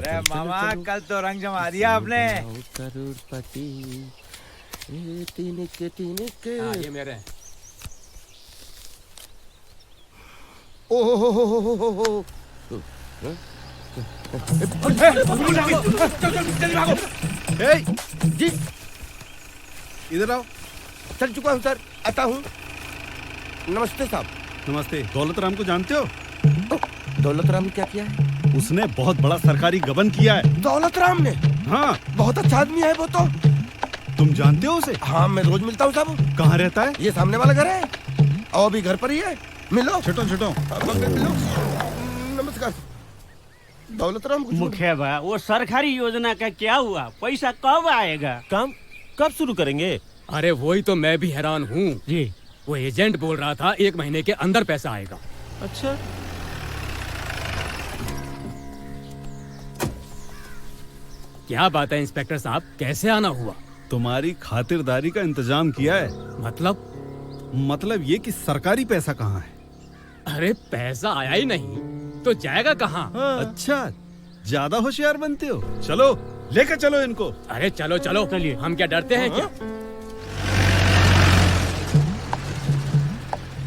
अरे मामा कल तो रंग जमा दिया आपने। करोड़पति ये मेरे हैं। ओहो जी इधर आओ। चल चुका हूँ सर, आता हूँ। नमस्ते साहब। नमस्ते। दौलत राम को जानते हो? दौलत राम ने क्या किया है? उसने बहुत बड़ा सरकारी गबन किया है। दौलत राम ने? हाँ। बहुत अच्छा आदमी है वो तो। तुम जानते हो उसे? हाँ, मैं रोज मिलता हूँ साहब। कहाँ रहता है? ये सामने वाला घर है और भी घर पर ही है। मिलो छोटो मिलो। नमस्कार। दौलत राम मुखिया बा, वो सरकारी योजना का क्या हुआ? पैसा कब आएगा? काम कब शुरू करेंगे? अरे वही तो मैं भी हैरान हूँ जी। वो एजेंट बोल रहा था 1 महीने के अंदर पैसा आएगा। अच्छा, क्या बात है इंस्पेक्टर साहब, कैसे आना हुआ? तुम्हारी खातिरदारी का इंतजाम किया है। मतलब ये कि सरकारी पैसा कहाँ है? अरे पैसा आया ही नहीं तो जाएगा कहाँ? अच्छा, ज्यादा होशियार बनते हो। चलो लेकर चलो इनको। अरे चलो चलो, चलिए। हम क्या डरते हैं क्या?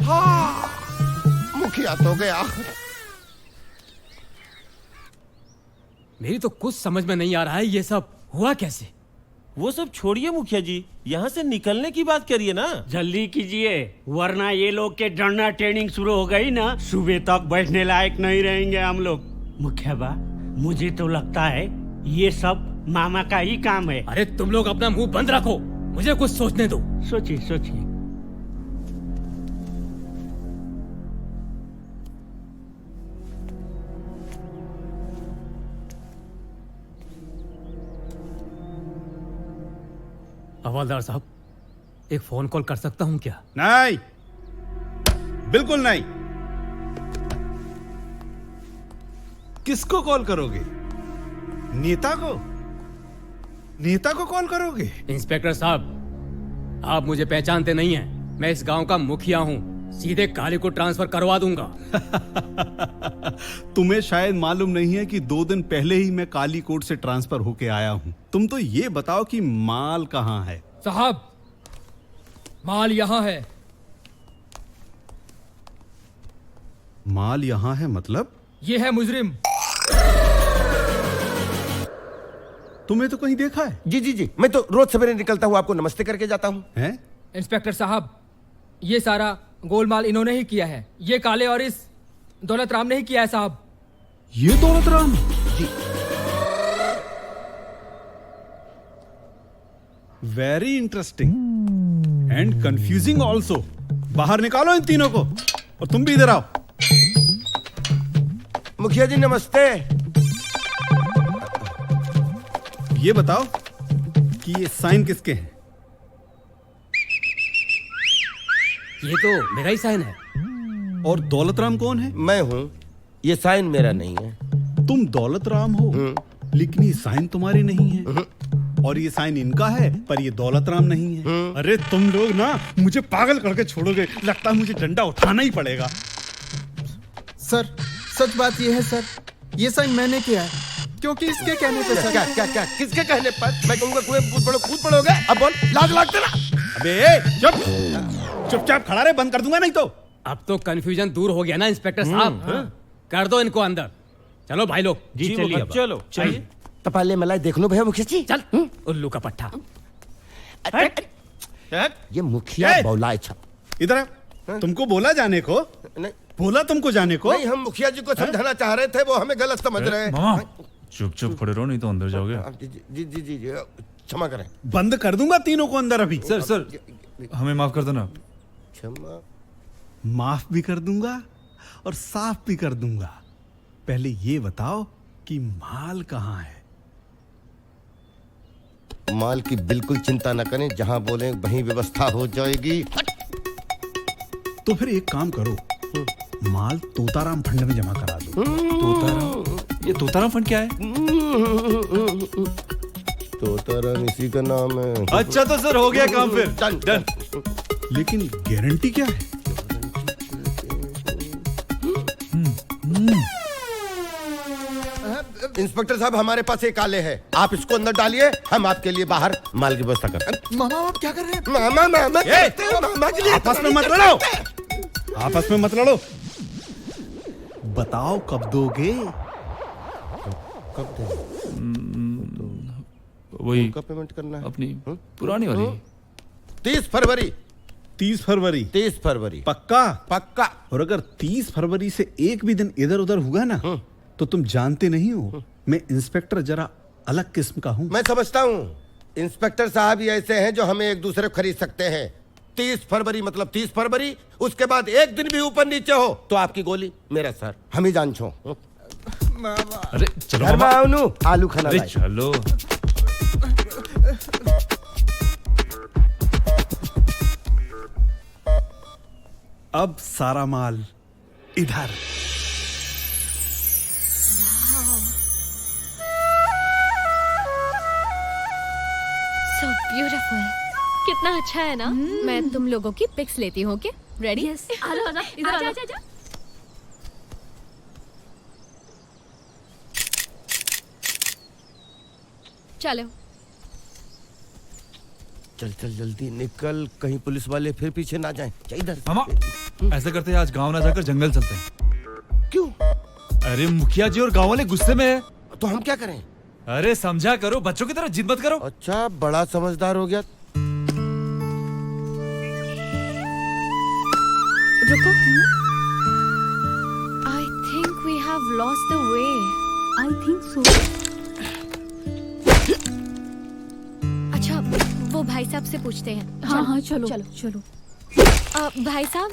हाँ, मुखिया तो गया। मेरी तो कुछ समझ में नहीं आ रहा है, ये सब हुआ कैसे? वो सब छोड़िए मुखिया जी, यहाँ से निकलने की बात करिए ना। जल्दी कीजिए, वरना ये लोग के डरना ट्रेनिंग शुरू हो गई ना, सुबह तक बैठने लायक नहीं रहेंगे हम लोग। मुखिया बा, मुझे तो लगता है ये सब मामा का ही काम है। अरे तुम लोग अपना मुंह बंद रखो, मुझे कुछ सोचने दो। सोचिए सोचिए। हवलदार साहब, एक फोन कॉल कर सकता हूँ क्या? नहीं, बिल्कुल नहीं। किसको कॉल करोगे? नेता को? नेता को कॉल करोगे? इंस्पेक्टर साहब, आप मुझे पहचानते नहीं हैं। मैं इस गांव का मुखिया हूँ, सीधे काली को ट्रांसफर करवा दूंगा। तुम्हें शायद मालूम नहीं है कि 2 दिन पहले ही मैं काली कोट से ट्रांसफर होके आया हूँ। तुम तो ये बताओ कि माल कहाँ है? साहब, माल यहाँ है। माल यहाँ है मतलब? ये है मुजरिम। तुम्हें तो कहीं देखा है? जी जी जी, मैं तो रोज सवेरे निकलता हूँ, आपको नमस्ते करके जाता हूँ। हैं? इंस्पेक्टर साहब, ये सारा गोलमाल इन्होंने ही किया है। ये काले और इस दौलत राम ने ही किया है साहब। ये दौलत राम? जी। Very interesting and confusing also. बाहर निकालो इन तीनों को, और तुम भी इधर आओ। मुखिया जी नमस्ते। ये बताओ कि ये साइन किसके हैं? ये तो मेरा ही साइन है। और दौलत राम कौन है? मैं हूँ। ये साइन मेरा नहीं है। तुम दौलत राम हो, लेकिन ये साइन तुम्हारे नहीं है। और ये साइन इनका है, पर ये दौलत राम नहीं है। अरे तुम लोग ना मुझे पागल करके छोड़ोगे। लगता है मुझे डंडा उठाना ही पड़ेगा। सर, सच बात ये है सर, ये साइन मैंने किया है, क्योंकि इसके कहने पे सर। क्या क्या क्या किसके कहने पर? मैं कहूँगा कुएं में कूद पड़ोगे। अब बोल, लाज लगते ना। अबे चुप, चुपचाप खड़ा रहे, बंद कर दूंगा नहीं तो। अब तो कंफ्यूजन दूर हो गया ना इंस्पेक्टर साहब? कर दो इनको अंदर। चलो भाई लोग। जी चलिए, चलो चलिए। तपाले मलाई देख लो भैया मुखिया जी। चल उल्लू का पट्टा। ये मुखिया बौला छप। इधर आ। तुमको बोला जाने को? नहीं बोला तुमको जाने को? नहीं, हम मुखिया जी को समझाना चाह रहे थे, वो हमें गलत समझ रहे हैं। मामा, चुप खड़े रहो, नहीं तो अंदर जाओगे। जी जी जी जी, क्षमा करें। बंद कर दूंगा तीनों को अंदर अभी। सर, हमें माफ कर दो ना। क्षमा। माफ भी कर दूंगा और साफ भी कर दूंगा। पहले ये बताओ कि माल कहाँ है? माल की बिल्कुल चिंता न करें, जहां बोले वहीं व्यवस्था हो जाएगी। तो फिर एक काम करो, माल तोताराम फंड में जमा करा दो। तोताराम? ये तोताराम फंड क्या है? तोताराम इसी का नाम है। अच्छा तो सर हो गया काम फिर। डन। लेकिन गारंटी क्या है? इंस्पेक्टर साहब हमारे पास एक आले है, आप इसको अंदर डालिए, हम आपके लिए बाहर माल की व्यवस्था करते हैं। मामा आप क्या कर रहे हैं? मामा मामा कहते हैं, मामा के लिए आपस में मत लड़ो, आपस में मत लड़ो। बताओ कब दोगे? कब देंगे? वही कब पेमेंट करना है? अपनी पुरानी वाली 30 फरवरी। 30 फरवरी 30 फरवरी पक्का? पक्का। और अगर 30 फरवरी से एक भी दिन इधर उधर हुआ ना तो तुम जानते नहीं हो मैं इंस्पेक्टर जरा अलग किस्म का हूँ। मैं समझता हूँ इंस्पेक्टर साहब ही ऐसे हैं जो हमें एक दूसरे को खरीद सकते हैं। 30 फरवरी मतलब 30 फरवरी, उसके बाद एक दिन भी ऊपर नीचे हो तो आपकी गोली मेरा सर, हम ही जान छो। अरे चलो घर में मामा। आओ नू, आलू खाना अरे लाए। चलो। अब सारा माल इधर। So beautiful. कितना अच्छा है ना? मैं तुम लोगों की पिक्स लेती हूँ, ओके? रेडी? Yes. इधर आजा। चलो। चल चल जल्दी निकल, कहीं पुलिस वाले फिर पीछे ना जाएं। चल इधर। मामा ऐसा करते हैं आज गांव ना जाकर जंगल चलते हैं। क्यों? अरे मुखिया जी और गांव वाले गुस्से में है। तो हम क्या करें? अरे समझा करो, बच्चों की तरह जिद मत करो। अच्छा बड़ा समझदार हो गया। रुको। I think we have lost the way. I think so. अच्छा, वो भाई साहब से पूछते हैं। हाँ चलो। भाई साहब,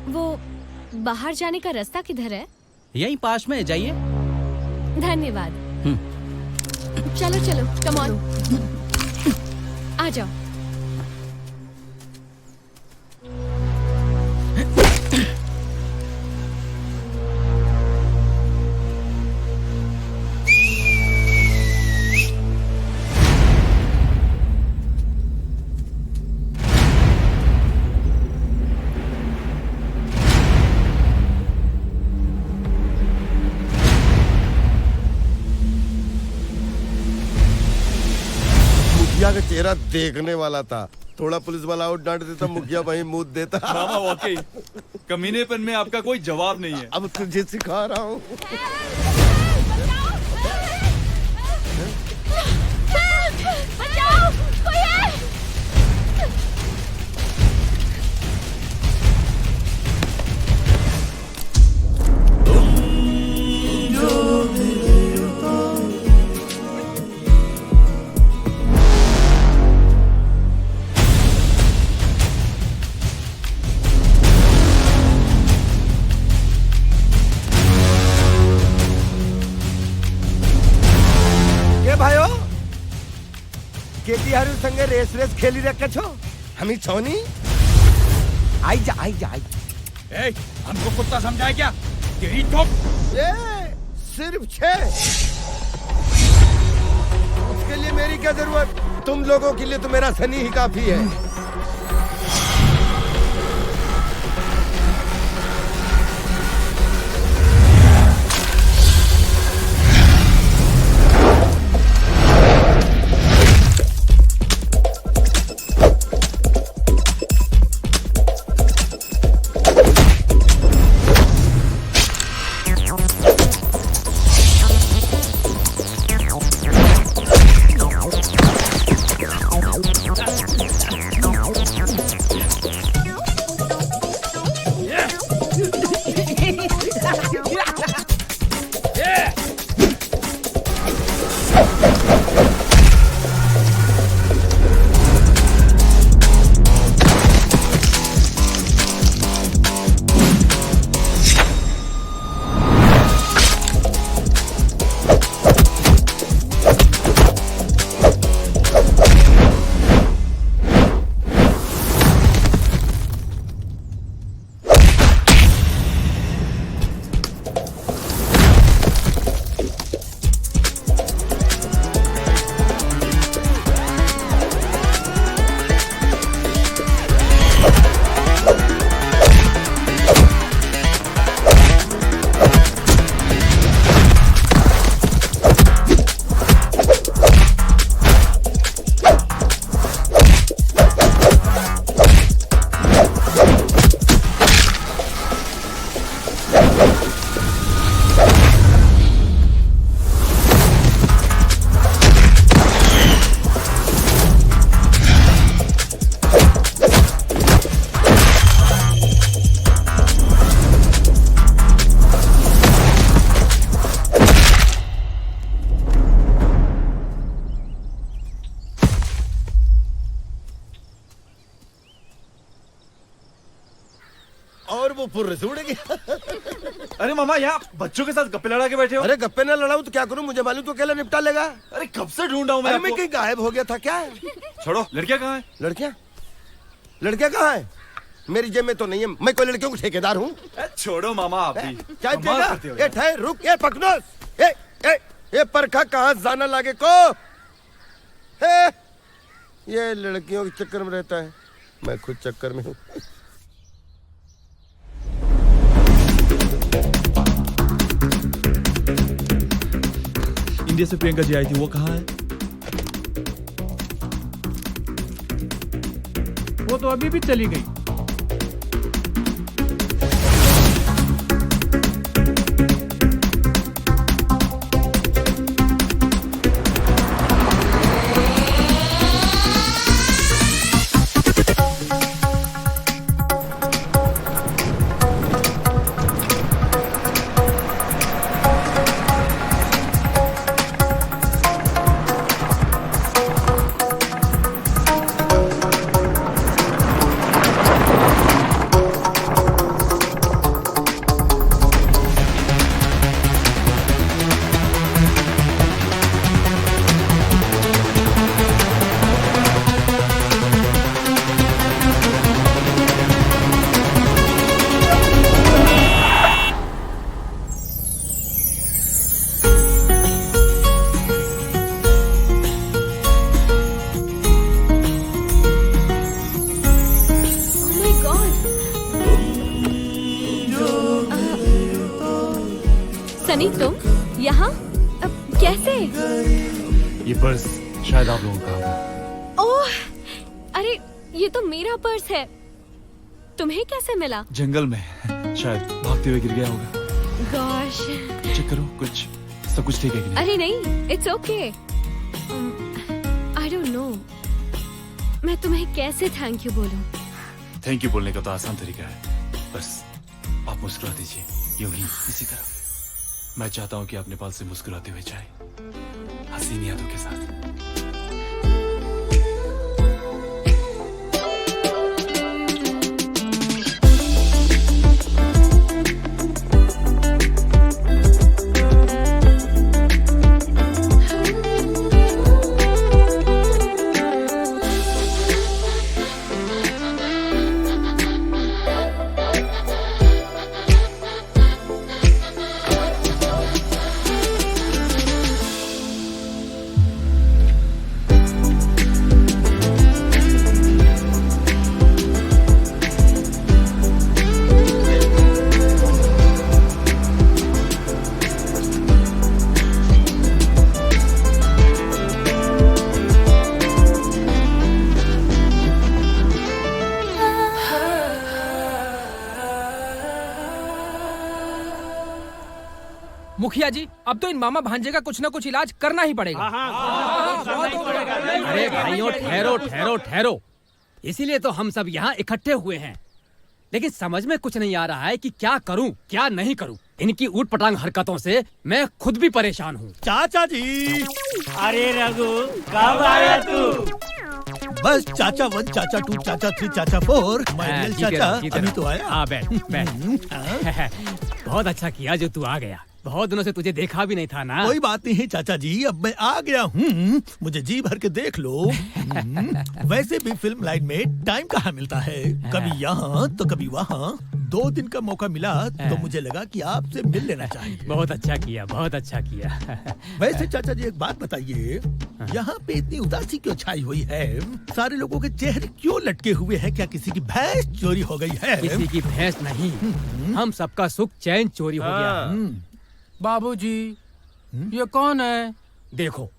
वो बाहर जाने का रास्ता किधर है? यहीं पास में जाइए। धन्यवाद। चलो, कम ऑन, आ जाओ। मुखिया का चेहरा देखने वाला था, थोड़ा पुलिस वाला और डांट देता, मुखिया वहीं मुंह देता। मामा वाकई कमीनेपन में आपका कोई जवाब नहीं है। अब तुझे सिखा रहा हूँ। बचाओ, कोई है? भाइयों केटी हारू संगे रेस खेली रखे छो, हमी छोनी आई जा। ए, हमको कुत्ता समझाए क्या? तेरी ठोक। ये सिर्फ 6। उसके लिए मेरी क्या जरूरत? तुम लोगों के लिए तो मेरा सनी ही काफी है। और वो फुर्र से उड़ गया। अरे मामा यहाँ बच्चों के साथ गप्पे लड़ा के बैठे हो। अरे गप्पे ना लड़ाऊं तो क्या करूं, मुझे मालूम तो अकेला निपटा लेगा। अरे कब से ढूंढ रहा हूँ मैं अरे मैं आपको। कहीं गायब हो गया था क्या? छोड़ो, लड़कियाँ कहाँ हैं? लड़कियां लड़कियां कहाँ हैं? मेरी जेब में तो नहीं है, मैं कोई लड़कियों को ठेकेदार हूँ? छोड़ो मामा आप भी। क्या कमाल देगा? करते हो ये ठहर, रुक, ये पकनोस, ये परखा कहाँ जाना लागे को? ये लड़कियों के चक्कर में रहता है, मैं खुद चक्कर में हूँ। इंडिया से प्रियंका जी आई थी, वो कहाँ है? वो तो अभी भी चली गई। सनी तुम यहाँ कैसे? ये पर्स शायद आप लोगों का होगा। ओह, अरे ये तो मेरा पर्स है, तुम्हें कैसे मिला? जंगल में शायद भागते हुए गिर गया होगा। गॉश, चेक करो, कुछ सब कुछ ठीक है कि नहीं? अरे नहीं, it's okay. I don't know मैं तुम्हें कैसे थैंक यू बोलूं। थैंक यू बोलने का तो आसान तरीका है, बस आप मुस्कुरा दीजिए, यूं ही, इसी तरह। मैं चाहता हूँ कि आप नेपाल से मुस्कुराते हुए जाए, हसीन यादों के साथ। मुखिया जी, अब तो इन मामा भांजे का कुछ ना कुछ इलाज करना ही पड़ेगा। अरे भाइयों, ठहरो ठहरो ठहरो, इसीलिए तो हम सब यहाँ इकट्ठे हुए हैं। लेकिन समझ में कुछ नहीं आ रहा है कि क्या करूं क्या नहीं करूं। इनकी ऊट पटांग हरकतों से मैं खुद भी परेशान हूँ। चाचा जी, अरे रघु कब आया तू? बस चाचा 1, चाचा 2, चाचा 3, चाचा 4, माय चाचा अभी तो आया। हाँ, बैठ। बहुत अच्छा किया जो तू आ गया, बहुत दिनों से तुझे देखा भी नहीं था ना। कोई बात नहीं चाचा जी, अब मैं आ गया हूँ, मुझे जी भर के देख लो। वैसे भी फिल्म लाइन में टाइम कहाँ मिलता है, कभी यहाँ तो कभी वहाँ। 2 दिन का मौका मिला तो मुझे लगा कि आपसे मिल लेना चाहिए। बहुत अच्छा किया, बहुत अच्छा किया। वैसे चाचा जी एक बात बताइए, यहाँ पे इतनी उदासी क्यों छाई हुई है? सारे लोगों के चेहरे क्यों लटके हुए हैं? क्या किसी की भैंस चोरी हो गई है? किसी की भैंस नहीं, हम सबका सुख चैन चोरी हो गया। बाबूजी, ये कौन है? देखो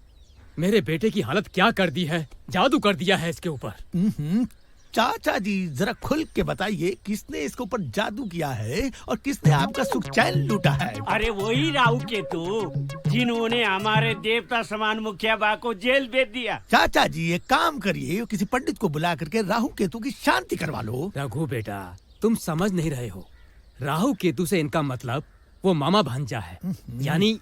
मेरे बेटे की हालत क्या कर दी है, जादू कर दिया है इसके ऊपर। चाचा जी जरा खुल के बताइए, किसने इसके ऊपर जादू किया है और किसने आपका सुख चैन लूटा है? अरे वही राहु केतु, जिन्होंने हमारे देवता समान मुखिया बा को जेल भेज दिया। चाचा जी एक काम करिए, किसी पंडित को बुला करके राहु केतु की शांति करवा लो। रघु बेटा, तुम समझ नहीं रहे हो। राहु केतु से इनका मतलब वो मामा भांजा है, यानी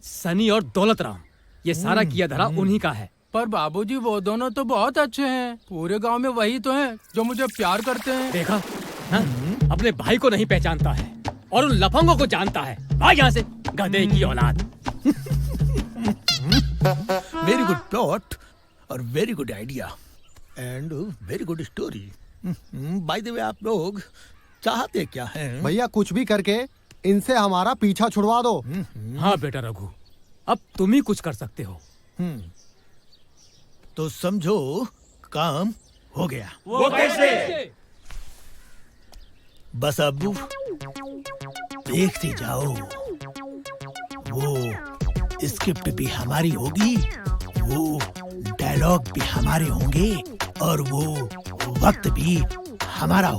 सनी और दौलत राम। ये सारा किया धरा उन्हीं का है। पर बाबूजी वो दोनों तो बहुत अच्छे हैं, पूरे गांव में वही तो हैं जो मुझे प्यार करते हैं। देखा? हाँ? अपने भाई को नहीं पहचानता है और उन लफंगों को जानता है। भाग यहाँ से, गधे की औलाद। वेरी गुड प्लॉट और very good idea and very good story. By the way, आप लोग चाहते क्या हैं? भैया कुछ भी करके इनसे हमारा पीछा छुड़वा दो। हाँ बेटा रघु, अब तुम ही कुछ कर सकते हो। तो समझो काम हो गया। वो कैसे? बस अब देखते जाओ, वो स्क्रिप्ट भी हमारी होगी, वो डायलॉग भी हमारे होंगे और वो वक्त भी हमारा होगा।